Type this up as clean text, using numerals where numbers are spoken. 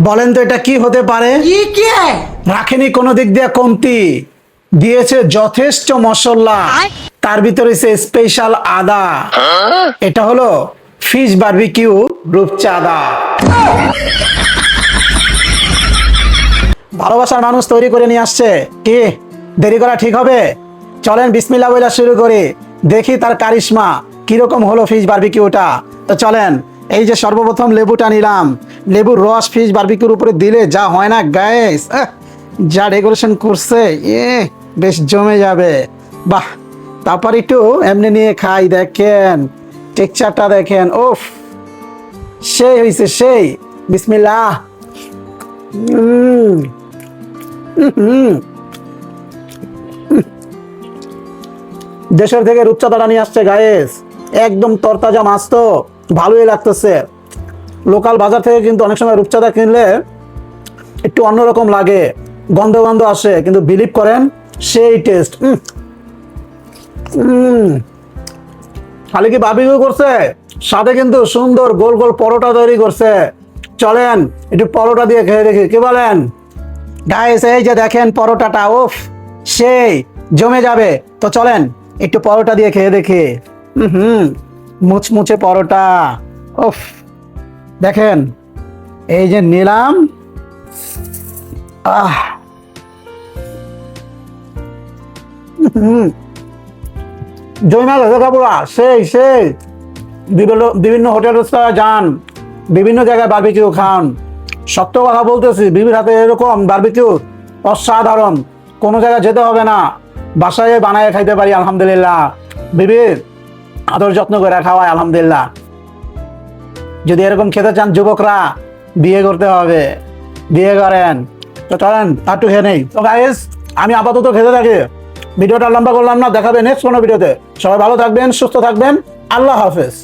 বলেন তো এটা কি হতে পারে? রাখেনি কোনো দিক দিয়ে কমতি, দিয়েছে যথেষ্ট মশলা, তার ভিতরে স্পেশাল আদা। এটা হলো ফিশ বারবিকিউ রূপচাঁদা। ভালোবাসার মানুষ তৈরি করে নিয়ে আসছে, কি দেরি করা ঠিক হবে? চলেন বিসমিল্লাহ বইলা শুরু করি, দেখি তার কারিশমা কিরকম হলো ফিশ বারবিকিউটা। তো চলেন, এই যে সর্বপ্রথম লেবুটা নিলাম, লেবুর রস ফিশ বারবিকিউর উপরে দিলে যা হয় না গাইস, যা ডেকোরেশন করছে বেশ জমে যাবে। বাহ, তারপর একটু এমনি নিয়ে খাই, দেখেন টেক্সচারটা দেখেন, ওফ সেই হয়েছে সেই। বিসমিল্লাহ। দেশের থেকে রূপচাঁদাটা নিয়ে আসছে গাইস, একদম তরতাজা মাছ, তো ভালোই লাগতেছে। লোকাল বাজার থেকে কিন্তু অনেক সময় রূপচাঁদা কিনলে একটু অন্যরকম লাগে, গন্ধ গন্ধ আসে, কিন্তু বিলিভ করেন সেই টেস্ট। খালি কি বারবিকিউ করছে, সাথে কিন্তু সুন্দর গোল গোল পরোটা তৈরি করছে। চলেন একটু পরোটা দিয়ে খেয়ে দেখি, কি বলেন গাইস? এই যে দেখেন পরোটাটা, ওফ সেই জমে যাবে। তো চলেন একটু পরোটা দিয়ে খেয়ে দেখি। মুচমুচে পরোটা, ওফ দেখেন, এই যে নিলাম, আহ জয়মাল হেজাকাপুরা সেই সেই। বিভিন্ন বিভিন্ন হোটেল রেস্তোরাঁ যান, বিভিন্ন জায়গায় বারবিকিউ খান, সত্য কথা বলতেছি, বিবির হাতে এরকম বারবিকিউ অসাধারণ। কোনো জায়গায় যেতে হবে না, বাসায় বানায় খাইতে পারি আলহামদুলিল্লাহ। বিবির আদর যত্ন করে খাওয়ায় আলহামদুলিল্লাহ। যদি এরকম খেতে চান যুবকরা, বিয়ে করতে হবে, বিয়ে করেন। তো চলেন একটু খেয়ে নেই। তো গাইস, আমি আপাতত খেতে থাকি, ভিডিওটা লম্বা করলাম না, দেখাবে নেক্সট কোনো ভিডিওতে। সবাই ভালো থাকবেন, সুস্থ থাকবেন, আল্লাহ হাফেজ।